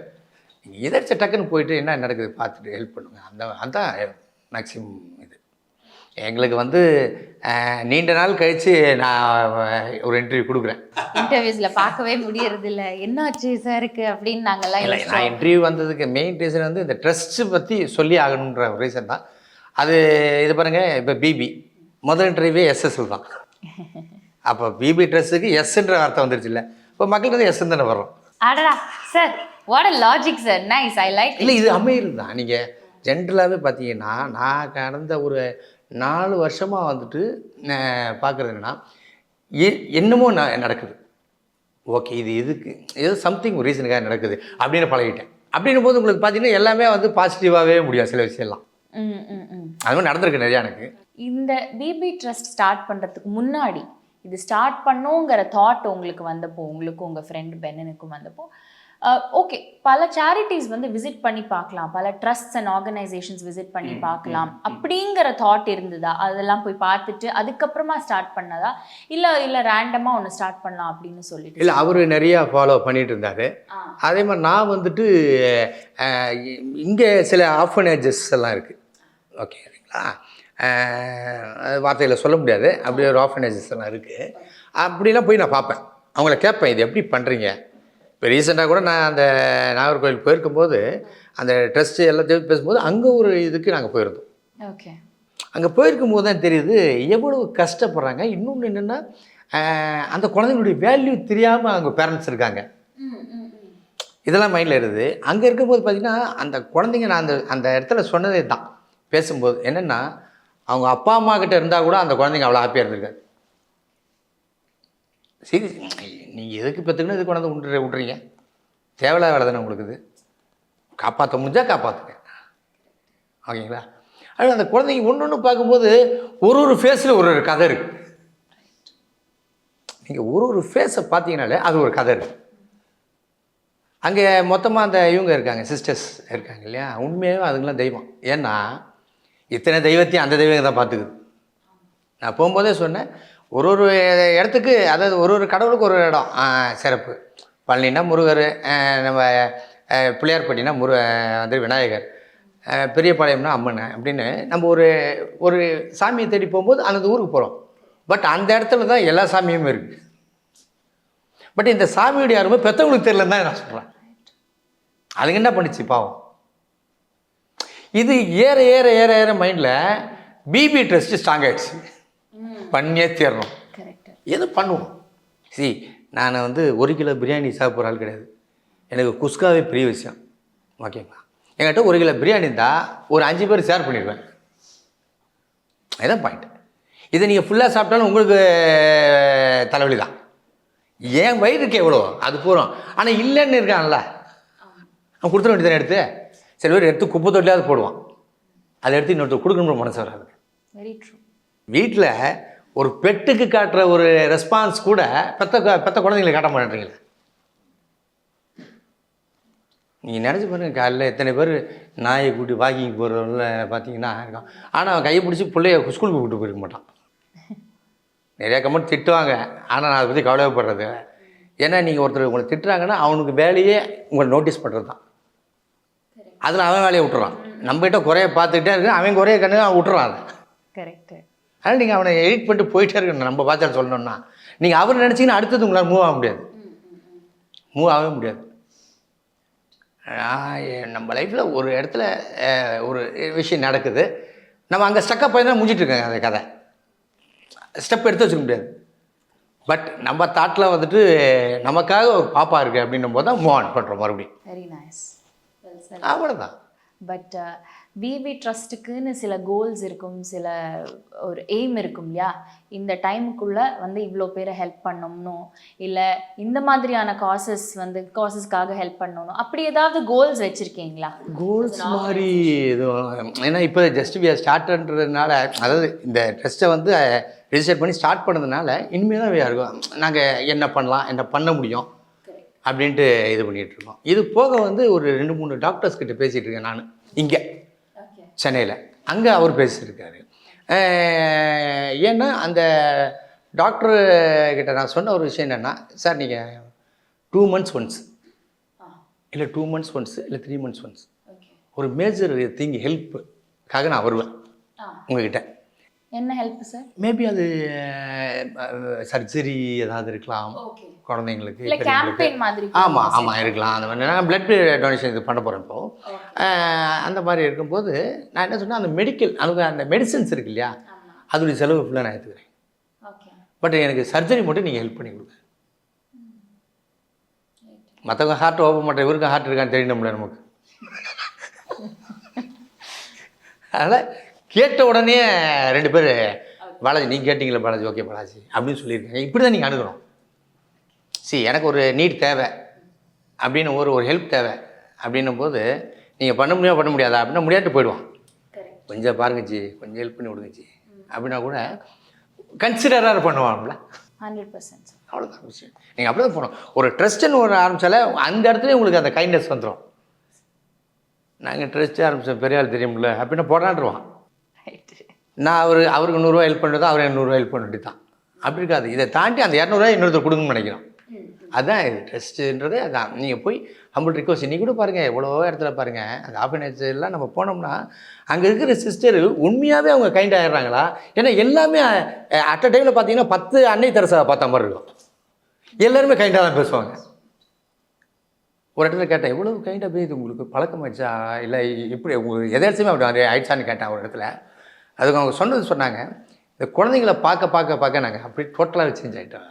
நீங்கள் எதாச்சும் டக்குன்னு போயிட்டு என்ன நடக்குது பார்த்துட்டு ஹெல்ப் பண்ணுங்கள். அதுதான் மேக்ஸிமம் இது. எங்களுக்கு வந்து நீண்ட நாள் கழித்து நான் ஒரு இன்டர்வியூ கொடுக்குறேன். இன்டர்வியூஸில் பார்க்கவே முடியறது இல்லை, என்னாச்சு சாருக்கு அப்படின்னு நாங்கள்லாம் இல்லை. நான் இன்டர்வியூ வந்ததுக்கு மெயின் ரீசன் வந்து இந்த ட்ரஸ்ட்டு பற்றி சொல்லி ஆகணுன்ற ஒரு ரீசன் தான். அது இது பாருங்கள், இப்போ பிபி முதல் இன்டர்வியூவே எஸ்எஸ்எல் தான். அப்போ பிபி ட்ரெஸ்ஸுக்கு எஸ்ன்ற வார்த்தை வந்துருச்சு இல்லை, இப்போ மக்களுக்கு வந்து எஸ்ன்னு தானே வரும். அடடா sir, what a logic sir, nice, I like. இல்லை, இது அமையிறது தான். நீங்கள் ஜென்ரலாகவே பார்த்தீங்கன்னா, நான் கடந்த ஒரு 4 வருஷமாக வந்துட்டு பார்க்குறது என்னென்னா என்னமோ நடக்குது. ஓகே, இது எதுக்கு ஏதோ சம்திங் ரீசனுக்காக நடக்குது அப்படின்னு பழகிட்டேன். அப்படின்னும் போது உங்களுக்கு பார்த்தீங்கன்னா எல்லாமே வந்து பாசிட்டிவாகவே முடியும் சில விஷயம்லாம். அது மாதிரி நடந்திருக்கு நிறையா எனக்கு. இந்த பிபி ட்ரஸ்ட் ஸ்டார்ட் பண்ணுறதுக்கு முன்னாடி இது ஸ்டார்ட் பண்ணுங்கிற தாட் உங்களுக்கு வந்தப்போ, உங்களுக்கும் உங்கள் ஃப்ரெண்ட் பென்னனுக்கும் வந்தப்போ, ஓகே பல சேரிட்டிஸ் வந்து விசிட் பண்ணி பார்க்கலாம், பல ட்ரஸ்ட்ஸ் அண்ட் ஆர்கனைசேஷன்ஸ் விசிட் பண்ணி பார்க்கலாம் அப்படிங்கிற தாட் இருந்ததா? அதெல்லாம் போய் பார்த்துட்டு அதுக்கப்புறமா ஸ்டார்ட் பண்ணதா, இல்லை ரேண்டமாக ஒன்று ஸ்டார்ட் பண்ணலாம் அப்படின்னு சொல்லிட்டு? இல்லை, அவர் நிறையா ஃபாலோ பண்ணிட்டு இருந்தார். அதே மாதிரி நான் வந்துட்டு இங்கே சில ஆர்ஃபனேஜஸ் எல்லாம் இருக்குது. ஓகேங்களா, வார்த்தையில் சொல்ல முடியாது, அப்படி ஒரு ஆர்ஃபனேஜஸ் எல்லாம் இருக்குது. அப்படிலாம் போய் நான் பார்ப்பேன், அவங்கள கேட்பேன் இது எப்படி பண்ணுறீங்க. இப்போ ரீசெண்டாக கூட நான் அந்த நாகர்கோவில் போயிருக்கும்போது அந்த ட்ரஸ்ட்டு எல்லாத்தையும் பேசும்போது அங்கே ஒரு இதுக்கு நாங்கள் போயிருந்தோம். ஓகே, அங்கே போயிருக்கும்போது தான் தெரியுது எவ்வளவு கஷ்டப்படுறாங்க. இன்னொன்று என்னென்னா அந்த குழந்தைங்களுடைய வேல்யூ தெரியாமல் அவங்க பேரண்ட்ஸ் இருக்காங்க. இதெல்லாம் மைண்டில் இருக்குது. அங்கே இருக்கும்போது பார்த்திங்கன்னா அந்த குழந்தைங்க நான் அந்த இடத்துல சொன்னதே தான் பேசும்போது என்னென்னா, அவங்க அப்பா அம்மா கிட்ட இருந்தால் கூட அந்த குழந்தைங்க அவ்வளோ ஹாப்பியாக இருந்திருக்காது. சரி, நீங்கள் எதுக்கு பெற்றுக்கணும், எதுக்கு கொண்டாந்து விட்றீங்க, தேவையில்லாத வேலை தானே உங்களுக்கு. இது காப்பாற்ற முடிஞ்சால் காப்பாற்றுங்க. ஓகேங்களா. ஆனால் அந்த குழந்தைங்க ஒன்று ஒன்று பார்க்கும்போது ஒரு ஃபேஸில் ஒரு கதை இருக்குது. நீங்கள் ஒரு ஃபேஸை பார்த்தீங்கனாலே அது ஒரு கதை இருக்குது. அங்கே மொத்தமாக அந்த இவங்க இருக்காங்க, சிஸ்டர்ஸ் இருக்காங்க இல்லையா, உண்மையாகவே அதுங்களாம் தெய்வம். ஏன்னா இத்தனை தெய்வத்தையும் அந்த தெய்வங்க தான் பார்த்துக்குது. நான் போகும்போதே சொன்னேன், ஒரு இடத்துக்கு, அதாவது ஒரு கடவுளுக்கு ஒரு இடம் சிறப்பு. பழனினா முருகர், நம்ம பிள்ளையார்பட்டினா வந்து விநாயகர், பெரியபாளையம்னா அம்மன் அப்படின்னு நம்ம ஒரு சாமியை தேடி போகும்போது அந்த ஊருக்கு போகிறோம். பட் அந்த இடத்துல தான் எல்லா சாமியும் இருக்குது. பட் இந்த சாமியுடைய யாருமே பெற்றவங்களுக்கு தெரியலன்னு தான் நான் சொல்கிறேன். அதுக்கு என்ன பண்ணிச்சு பாவம். இது ஏற ஏற ஏற ஏற மைண்டில் பிபி ட்ரஸ்ட்டு ஸ்ட்ராங் ஆகிடுச்சு. பண்ணியே தீரணும், எது பண்ணுவோம். நான் வந்து 1 கிலோ பிரியாணி சாப்பிட்ற ஆள் கிடையாது. எனக்கு குஸ்காவே பெரிய விஷயம். ஓகேங்களா, என்கிட்ட 1 கிலோ பிரியாணி இருந்தால் ஒரு 5 பேர் ஷேர் பண்ணிடுவேன். அதுதான் பாயிண்ட். இதை நீங்கள் ஃபுல்லாக சாப்பிட்டாலும் உங்களுக்கு தலைவலி தான். என் வயிறுக்கு எவ்வளோ அது போகிறோம். ஆனால் இல்லைன்னு இருக்கான்ல, அவன் கொடுத்துட வேண்டியதானே எடுத்து. சில பேர் எடுத்து குப்பை தொட்டிலாவது போடுவான், அதை எடுத்து இன்னொருத்தர் கொடுக்கணும்னு மனசு வராது. Very true. வீட்டில் ஒரு பெட்டுக்கு காட்டுற ஒரு ரெஸ்பான்ஸ் கூட பெத்த குழந்தைங்களை காட்ட மாட்டேன்றீங்களே. நீங்கள் நினச்சி பாருங்கள், காலையில் எத்தனை பேர் நாயை கூட்டி வாக்கிங் போகிறவங்கள பார்த்தீங்கன்னா இருக்கான். ஆனால் அவன் கையை பிடிச்சி பிள்ளைய ஸ்கூலுக்கு கூப்பிட்டு போயிருக்க மாட்டான். நிறையா கமெண்ட் திட்டுவாங்க, ஆனால் நான் அதை பற்றி கவலைப்படுறது. ஏன்னா நீங்கள் ஒருத்தர் உங்களை திட்டுறாங்கன்னா அவனுக்கு வேலையே உங்களை நோட்டீஸ் பண்ணுறது தான். அதில் அவன் வேலையை விட்டுறான். நம்மகிட்ட குறைய பார்த்துக்கிட்டே இருக்கு, அவன் குறைய கண்ணு அவன் விட்டுறான் அதை. கரெக்டு. அதனால் நீங்கள் அவனை எடிட் பண்ணிட்டு போயிட்டே இருக்கணும். நம்ம பார்த்தா சொல்லணும்னா நீங்கள் அவர் நினச்சிங்கன்னா அடுத்தது உங்களால் மூவ் ஆக முடியாது, மூவ் ஆகவே முடியாது. நம்ம லைஃப்பில் ஒரு இடத்துல ஒரு விஷயம் நடக்குது, நம்ம அங்கே ஸ்டக்கப் ஆகி தான் முடிஞ்சிட்டு இருக்காங்க அந்த கதை. ஸ்டெப் எடுத்து வச்சுக்க முடியாது. பட் நம்ம தாட்டில் வந்துட்டு நமக்காக ஒரு பாப்பா இருக்குது அப்படின்னும் போது தான் மூவ் ஆன் பண்ணுறோம் மறுபடியும். வெரி நைஸ், அவ்வளோதான். பட் பிபி ட்ரஸ்ட்டுக்குன்னு சில கோல்ஸ் இருக்கும், சில ஒரு எய்ம் இருக்கும் இல்லையா, இந்த டைமுக்குள்ளே வந்து இவ்வளோ பேரை ஹெல்ப் பண்ணணும், இல்லை இந்த மாதிரியான காசஸ்க்காக ஹெல்ப் பண்ணணும், அப்படி ஏதாவது கோல்ஸ் வச்சுருக்கீங்களா? கோல்ஸ் மாதிரி எதுவும், ஏன்னா இப்போ ஜஸ்ட் வி ஆர் ஸ்டார்ட்ன்றதுனால, அதாவது இந்த ட்ரஸ்ட்டை வந்து ரிஜிஸ்டர் பண்ணி ஸ்டார்ட் பண்ணதுனால இனிமேல் தான் இருக்கும் நாங்கள் என்ன பண்ணலாம், என்ன பண்ண முடியும் அப்படின்ட்டு இது பண்ணிகிட்ருக்கோம். இது போக வந்து ஒரு 2-3 டாக்டர்ஸ் கிட்ட பேசிகிட்டு இருக்கேன் நான் இங்கே சென்னையில். அங்கே அவர் பேசியிருக்காரு. ஏன்னா அந்த டாக்டரு கிட்ட நான் சொன்ன ஒரு விஷயம் என்னென்னா, சார் நீங்கள் 2 months ஒன்ஸ் இல்லை 2 months ஒன்ஸ் இல்லை 3 months ஒன்ஸ் ஒரு மேஜர் திங் ஹெல்ப்புக்காக நான் வருவேன் உங்ககிட்ட. என்ன ஹெல்ப் சார்? மேபி அது சர்ஜரி ஏதாவது இருக்கலாம் குழந்தைங்களுக்கு. ஆமாம் இருக்கலாம். அந்த மாதிரி நான் பிளட் டொனேஷன் இது பண்ண போகிறேன் இப்போது. அந்த மாதிரி இருக்கும்போது நான் என்ன சொன்னேன், அந்த மெடிக்கல் அந்த மெடிசன்ஸ் இருக்கு இல்லையா, அதோடைய செலவு ஃபுல்லாக நான் எடுத்துக்கிறேன். பட் எனக்கு சர்ஜரி மட்டும் நீங்கள் ஹெல்ப் பண்ணி கொடுங்க. மற்றவங்க ஹார்ட் ஓப்பன் பண்ணுற, இவருக்கு ஹார்ட் இருக்கான்னு தெரியணும்ல நமக்கு. அதனால் கேட்ட உடனே 2 பேர் பாலாஜி நீங்கள் கேட்டிங்களா பாலாஜி, ஓகே பாலாஜி அப்படின்னு சொல்லியிருக்காங்க. இப்படி தான் நீங்கள் அணுகணும். எனக்கு ஒரு நீட் தேவை அப்படின்னு ஒரு ஹெல்ப் தேவை அப்படின்னும் போது நீங்கள் பண்ண முடியாதா அப்படின்னா முடியாட்டு போயிடுவான். கொஞ்சம் பாருங்கச்சி, கொஞ்சம் ஹெல்ப் பண்ணி விடுங்கச்சி அப்படின்னா கூட கன்சிடராக பண்ணுவாங்கல்ல. 100%. அவ்வளோதான் விஷயம். நீங்கள் அப்படி தான் போகணும். ஒரு ட்ரஸ்ட்டுன்னு ஒரு ஆரம்பித்தாலே அந்த இடத்துல உங்களுக்கு அந்த கைண்ட்னஸ் வந்துடும். நாங்கள் ட்ரஸ்ட்டு ஆரம்பித்தோம், பெரிய ஆள் தெரியும்ல அப்படின்னா போடாண்டுருவான். நான் அவருக்கு 100 ஹெல்ப் பண்ணுறது, அவர் 100 ஹெல்ப் பண்ணிட்டு தான். அப்படி இருக்காது. இதை தாண்டி அந்த 200 இன்னொருத்தர் கொடுங்கன்னு நினைக்கிறோம். அதுதான் இது ட்ரஸ்ட்டுன்றது. அதான் நீங்கள் போய் ஹம்பிள் ரிக்வஸ்ட் நீ கூட பாருங்கள், எவ்வளோ இடத்துல பாருங்கள் அந்த ஆர்ஃபனேஜெல்லாம் நம்ம போனோம்னா அங்கே இருக்கிற சிஸ்டர் உண்மையாகவே அவங்க கைண்ட் ஆகிடுறாங்களா? ஏன்னா எல்லாமே அட் அ டைமில் பார்த்தீங்கன்னா 10 அன்னை தெரசா பார்த்த மாதிரி இருக்கும். எல்லாருமே கைண்டாக தான் பேசுவாங்க. ஒரு இடத்துல கேட்டேன், எவ்வளோ கைண்டாக பேசுது உங்களுக்கு பழக்கமாயிடுச்சா இல்லை இப்படி உங்களுக்கு எதாச்சுமே அப்படி ஆயிடுச்சான்னு கேட்டேன் ஒரு இடத்துல. அதுக்கு அவங்க சொன்னாங்க, இந்த குழந்தைங்கள பார்க்க நாங்கள் அப்படி டோட்டலாக சேஞ்ச் ஆகிட்டோம்.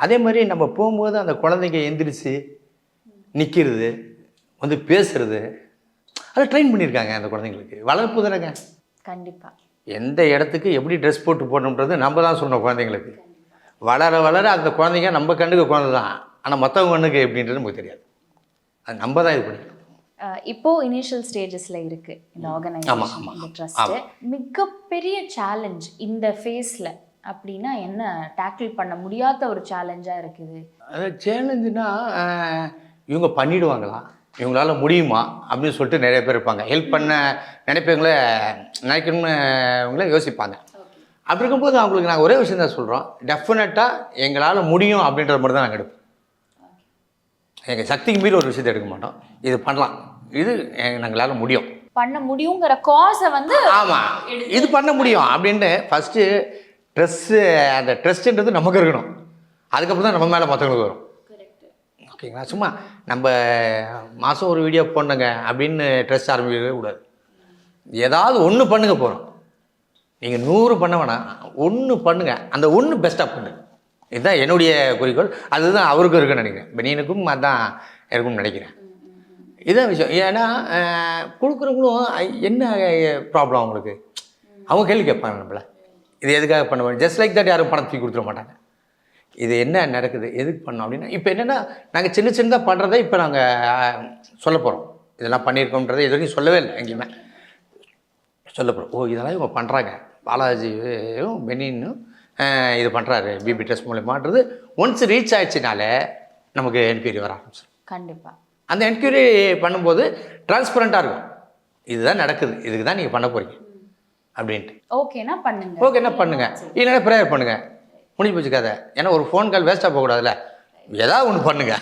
அதே மாதிரி நம்ம போகும்போது அந்த குழந்தைங்க எந்திரிச்சு நிற்கிறது, வந்து பேசுறது, அதை ட்ரெயின் பண்ணியிருக்காங்க. அந்த குழந்தைங்களுக்கு வளர்ப்பு தானேங்க. கண்டிப்பாக எந்த இடத்துக்கு எப்படி ட்ரெஸ் போட்டு போடணுன்றது நம்ம தான் சொன்னோம். குழந்தைங்களுக்கு வளர அந்த குழந்தைங்க நம்ம கண்ணுக்கு குழந்தை தான், ஆனால் மற்றவங்க கண்ணுக்கு எப்படின்றது நமக்கு தெரியாது. அது நம்ம தான் இது பண்ணிக்கணும். இப்போ இனிஷியல் ஸ்டேஜஸ்ல இருக்கு இந்த ஆர்கனைசேஷன், இந்த ட்ரஸ்ட். மிகப்பெரிய சேலஞ்ச் இந்த ஃபேஸ்ல அப்படின்னா என்ன டேக்கிள் பண்ண முடியாத ஒரு சேலஞ்சாக இருக்குது? அது சேலஞ்சுனா இவங்க பண்ணிடுவாங்களா, இவங்களால முடியுமா அப்படின்னு சொல்லிட்டு நிறைய பேர் இருப்பாங்க. ஹெல்ப் பண்ண நினைக்கணும்னு யோசிப்பாங்க. அப்படி இருக்கும்போது அவங்களுக்கு நாங்கள் ஒரே விஷயம் தான் சொல்கிறோம், டெஃபினட்டாக எங்களால் முடியும் அப்படின்ற மாதிரி தான் நாங்கள் எடுப்போம். எங்கள் சக்திக்கு மீறி ஒரு விஷயத்தை எடுக்க மாட்டோம். இது பண்ணலாம், இது எங்களால் முடியும், பண்ண முடியுங்கிற காசை வந்து ஆமாம் இது பண்ண முடியும் அப்படின்ட்டு ஃபஸ்ட்டு அந்த ட்ரஸ்ட்டுன்றது நமக்கு இருக்கணும். அதுக்கப்புறம் தான் நம்ம மேலே மற்றவங்களுக்கு வரும். ஓகேங்களா? சும்மா நம்ம மாதம் ஒரு வீடியோ போடணுங்க அப்படின்னு ட்ரஸ்ட் ஆரம்பிக்கவே கூடாது. ஏதாவது ஒன்று பண்ணுங்க போகிறோம். நீங்கள் 100 பண்ண வேணாம், 1 பண்ணுங்கள். அந்த 1 பெஸ்ட்டாக பண்ணுங்க. இதுதான் என்னுடைய குறிக்கோள். அதுதான் அவருக்கும் இருக்குன்னு நினைக்கிறேன். பெனியனுக்கும் அதான் இருக்கும்னு நினைக்கிறேன். இதுதான் விஷயம். ஏன்னா கொடுக்குறவங்களும் என்ன ப்ராப்ளம் அவங்களுக்கு, அவங்க கேள்வி கேட்பாங்க நம்மள, இது எதுக்காக பண்ண வேணும். ஜஸ்ட் லைக் தட் யாரும் பணம் தூக்கி கொடுத்துட மாட்டாங்க. இது என்ன நடக்குது, எதுக்கு பண்ணோம் அப்படின்னா, இப்போ என்னென்னா நாங்கள் சின்னதாக பண்ணுறதை இப்போ நாங்கள் சொல்ல போகிறோம். இதெல்லாம் பண்ணியிருக்கோன்றதை இது வரைக்கும் சொல்லவே இல்லை, எங்கேயுமே சொல்ல போகிறோம். இதெல்லாம் இவங்க பண்ணுறாங்க, பாலாஜியும் பெனின்னும் இது பண்ணுறாரு பிபி ட்ரஸ்ட் மூலமான்றது ஒன்ஸ் ரீச் ஆயிடுச்சுனாலே நமக்கு என்கொயரி வர ஆரம்பிச்சு. கண்டிப்பாக அந்த என்கொயரி பண்ணும்போது டிரான்ஸ்பரண்ட்டாக இருக்கும். இதுதான் நடக்குது, இதுக்கு தான் நீங்கள் பண்ண போகிறீங்க அப்படின்ட்டு. ஓகேனா பண்ணுங்க, இல்லைன்னா ப்ரேயர் பண்ணுங்கள், முடிஞ்சு போச்சு கதை. ஏன்னா ஒரு ஃபோன் கால் வேஸ்ட்டாக போகக்கூடாதுல்ல, ஏதாவது ஒன்று பண்ணுங்க.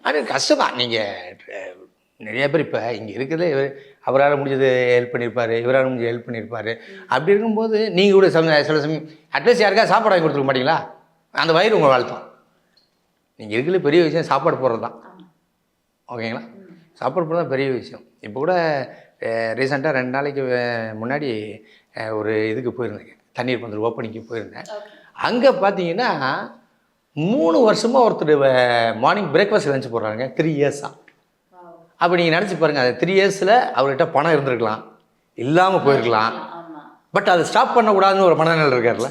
அது கஷ்டமாக. நீங்கள் நிறைய பேர் இப்போ இங்கே இருக்கிறது, அவரால் முடிஞ்சது ஹெல்ப் பண்ணியிருப்பார், இவரால் முடிஞ்சது ஹெல்ப் பண்ணியிருப்பார். அப்படி இருக்கும்போது நீங்கள் கூட சில சமயம் அட்லீஸ்ட் யாருக்காவது சாப்பாடு வாங்கி கொடுத்துருக்க மாட்டீங்களா? அந்த வயிறு உங்கள் வாழ்த்தம். நீங்கள் இருக்கிற பெரிய விஷயம் சாப்பாடு போடுறது தான். ஓகேங்களா? சாப்பாடு போடுறது தான் பெரிய விஷயம். இப்போ கூட ரீசெண்டாக 2 நாளைக்கு முன்னாடி ஒரு இதுக்கு போயிருந்தேங்க, தண்ணீர் பந்தல் ஓப்பனிங்க்கு போயிருந்தேன். அங்கே பார்த்தீங்கன்னா 3 வருஷமாக ஒருத்தர் மார்னிங் பிரேக்ஃபாஸ்ட் லஞ்ச் போடுறாங்க, 3 இயர்ஸாக. அப்போ நீங்கள் நினச்சி பாருங்கள், அது 3 இயர்ஸில் அவர்கிட்ட பணம் இருந்திருக்கலாம், இல்லாமல் போயிருக்கலாம். பட் அதை ஸ்டாப் பண்ணக்கூடாதுன்னு ஒரு மனநிலை இருக்கார்ல.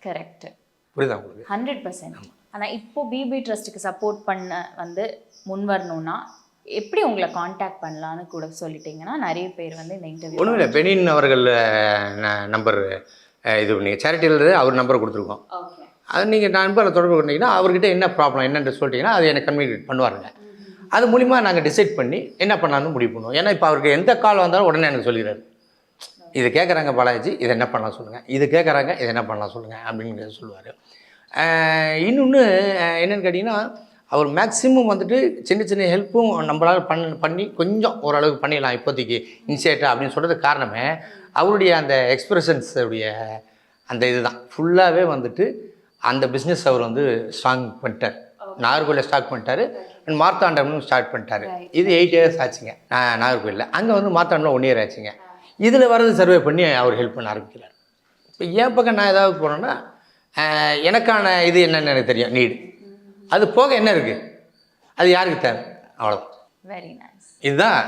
கரெக்ட். புரியுதா உங்களுக்கு? 100%. ஆனால் இப்போ பிபி ட்ரஸ்ட்டுக்கு சப்போர்ட் பண்ண வந்து முன் வரணும்னா எப்படி உங்களை காண்டாக்ட் பண்ணலான்னு கூட சொல்லிட்டீங்கன்னா நிறைய பேர் வந்து இந்த இன்டர்வியூ. ஒன்றும் இல்லை, பெனின் அவர்கள் நம்பர் இது நீங்கள் சேரிட்டியில் அவர் நம்பர் கொடுத்துருக்கோம். அது நீங்கள் நம்பரை தொடர்பு கொண்டீங்கன்னா அவர்கிட்ட என்ன ப்ராப்ளம் என்னென்று சொல்லிட்டீங்கன்னா அது எனக்கு கம்யூனிகேட் பண்ணுவாருங்க. அது மூலிமா நாங்கள் டிசைட் பண்ணி என்ன பண்ணலான்னு முடிவு பண்ணுவோம். ஏன்னா இப்போ அவருக்கு எந்த கால் வந்தாலும் உடனே எனக்கு சொல்லிடுறாரு, இது கேட்குறாங்க பாலாஜி, இது என்ன பண்ணலாம் சொல்லுங்கள், இது கேட்குறாங்க, இது என்ன பண்ணலாம் சொல்லுங்கள் அப்படின்னு சொல்லுவார். இன்னொன்று என்னென்னு கேட்டிங்கன்னா, அவர் மேக்ஸிமம் வந்துட்டு சின்ன சின்ன ஹெல்ப்பும் நம்மளால் பண்ணி கொஞ்சம் ஓரளவுக்கு பண்ணிடலாம் இப்போதைக்கு இனிஷியேட்டாக அப்படின்னு சொல்கிறதுக்கு காரணமே அவருடைய அந்த எக்ஸ்பிரஷன்ஸுடைய அந்த இது தான். ஃபுல்லாகவே வந்துட்டு அந்த பிஸ்னஸ் அவர் வந்து ஸ்ட்ராங் பண்ணிட்டார். நாகர்கோயிலில் ஸ்டார்ட் பண்ணிட்டார், மார்த்தாண்டம்னு ஸ்டார்ட் பண்ணிட்டார். இது 8 இயர்ஸ் ஆச்சுங்க நாகர்கோயிலில். அங்கே வந்து மார்த்தாண்டில் 1 இயர் ஆச்சுங்க. இதில் வரது சர்வே பண்ணி அவர் ஹெல்ப் பண்ண ஆரம்பிக்கிறார். இப்போ என் பக்கம் நான் ஏதாவது போனேன்னா எனக்கான இது என்னென்னு எனக்கு தெரியும், நீடு. அது போக என்ன இருக்குது, அது யாருக்கு தேவை, அவ்வளோதான். Very nice. இதுதான்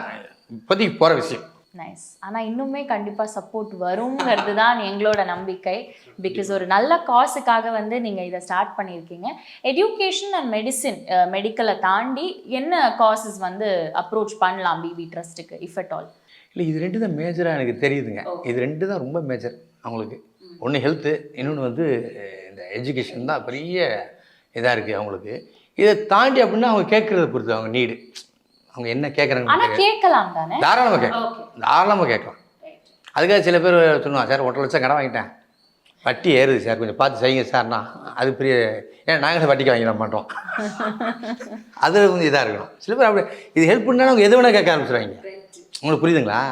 இப்போதைக்கு போகிற விஷயம். நைஸ். ஆனால் இன்னுமே கண்டிப்பாக சப்போர்ட் வருங்கிறது தான் எங்களோட நம்பிக்கை. பிகாஸ் ஒரு நல்ல காசுக்காக வந்து நீங்கள் இதை ஸ்டார்ட் பண்ணியிருக்கீங்க. எஜுகேஷன் அண்ட் மெடிக்கலை தாண்டி என்ன காசஸ் வந்து அப்ரோச் பண்ணலாம் பிபி ட்ரஸ்ட்டுக்கு இஃப் அட் ஆல்? இல்லை, இது 2 தான் மேஜராக எனக்கு தெரியுதுங்க. இது 2 தான் ரொம்ப மேஜர் அவங்களுக்கு. ஒன்று ஹெல்த்து, இன்னொன்று வந்து இந்த எஜுகேஷன் தான் பெரிய இதாக இருக்குது அவங்களுக்கு. இதை தாண்டி அப்படின்னா அவங்க கேட்குறத பொறுத்து அவங்க நீடு, அவங்க என்ன கேட்குறாங்க. ஆனால் கேட்கலாம் தானே? தாராளமாக கேட்கலாம். அதுக்காக சில பேர் சொல்லுவாங்க, சார் 1.5 லட்சம் கடன் வாங்கிட்டேன், வட்டி ஏறுது சார், கொஞ்சம் பார்த்து செய்யுங்க சார்னா அது பெரிய, ஏன்னா நாங்களே வட்டிக்கு வாங்கிட மாட்டோம். அது கொஞ்சம் இதாக இருக்கணும். சில பேர் அப்படி இது ஹெல்ப் பண்ணாலும் அவங்க எது வேணால் கேட்க ஆரம்பிச்சுருவாங்க. உங்களுக்கு புரியுதுங்களா?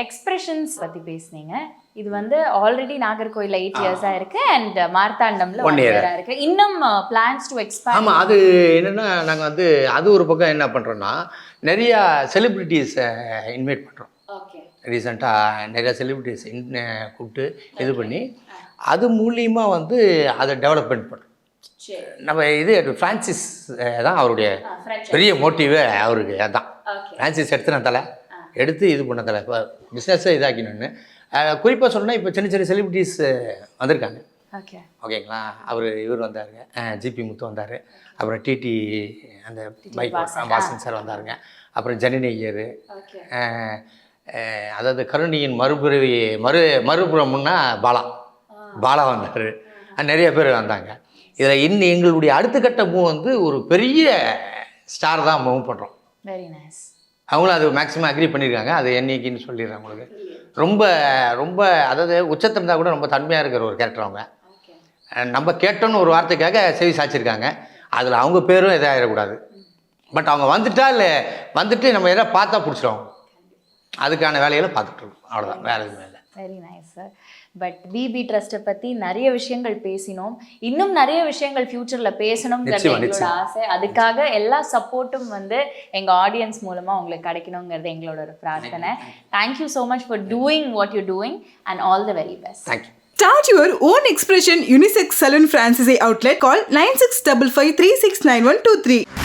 எக்ஸ்பிரஷன்ஸ் பற்றி பேசுனீங்க. இது வந்து ஆல்ரெடி நாகர்கோயிலில் 8 இயர்ஸாக இருக்குது அண்ட் மார்த்தாண்டமில் 1 இயராக இருக்குது. இன்னும் பிளான்ஸ் டு எக்ஸ்பேண்ட்? ஆமாம், அது என்னென்னா நாங்கள் வந்து அது ஒரு பக்கம் என்ன பண்ணுறோன்னா நிறையா செலிப்ரிட்டிஸை இன்வைட் பண்ணுறோம். ரீசெண்டாக நிறையா செலிப்ரிட்டிஸ் கூப்பிட்டு இது பண்ணி அது மூலியமாக வந்து அதை டெவலப்மெண்ட் பண்ணுறோம். நம்ம இது ஃப்ரான்சிஸ் தான் அவருடைய பெரிய மோட்டிவே, அவருக்கு அதான் ஃப்ரான்சிஸ் எடுத்து இது பண்ணதில்ல, இப்போ பிஸ்னஸை இதாக்கினோன்னு. குறிப்பாக சொன்னால் இப்போ சின்ன சின்ன செலிப்ரிட்டிஸ் வந்திருக்காங்க. ஓகேங்களா? இவர் வந்தாருங்க, ஜிபி முத்து வந்தார், அப்புறம் டிடி அந்த பைக் வாசன் சார் வந்தாருங்க, அப்புறம் ஜனனி ஐயர், அதாவது கருணியின் மறுபுறம்னா பாலா வந்தார், நிறைய பேர் வந்தாங்க. இதில் இன்னும் எங்களுடைய அடுத்த கட்ட மூவ் வந்து ஒரு பெரிய ஸ்டார் தான் மூவ் பண்ணுறோம். Very nice. அவங்களும் அது மேக்ஸிமம் அக்ரி பண்ணியிருக்காங்க. அது என்னைக்குன்னு சொல்லிடுறேன் உங்களுக்கு. ரொம்ப ரொம்ப அதாவது உச்சத்தில் இருந்தால் கூட ரொம்ப தன்மையாக இருக்கிற ஒரு கேரக்டர் அவங்க. நம்ம கேட்டோன்னு ஒரு வார்த்தைக்காக செவி சாய்ச்சிருக்காங்க. அதில் அவங்க பேரும் இதாகிடக்கூடாது. பட் அவங்க வந்துட்டு நம்ம எதாவது பார்த்தா பிடிச்சிருவாங்க. அதுக்கான வேலைகளை பார்த்துட்ருக்கோம், அவ்வளோதான், வேறு எதுவுமே இல்லை. Very nice sir. But PP ட்ரஸ்ட்டை பற்றி நிறைய விஷயங்கள் பேசினோம். இன்னும் நிறைய விஷயங்கள் ஃப்யூச்சரில் பேசணுங்கிறது எங்களோட ஆசை. அதுக்காக எல்லா சப்போர்ட்டும் வந்து எங்கள் ஆடியன்ஸ் மூலமாக உங்களுக்கு கிடைக்கணுங்கிறது எங்களோட ஒரு பிரார்த்தனை. Thank you so much for doing what you doing and all the very best. Thank you. Start your own expression unisex salon franchisee outlet. Call 9655369123.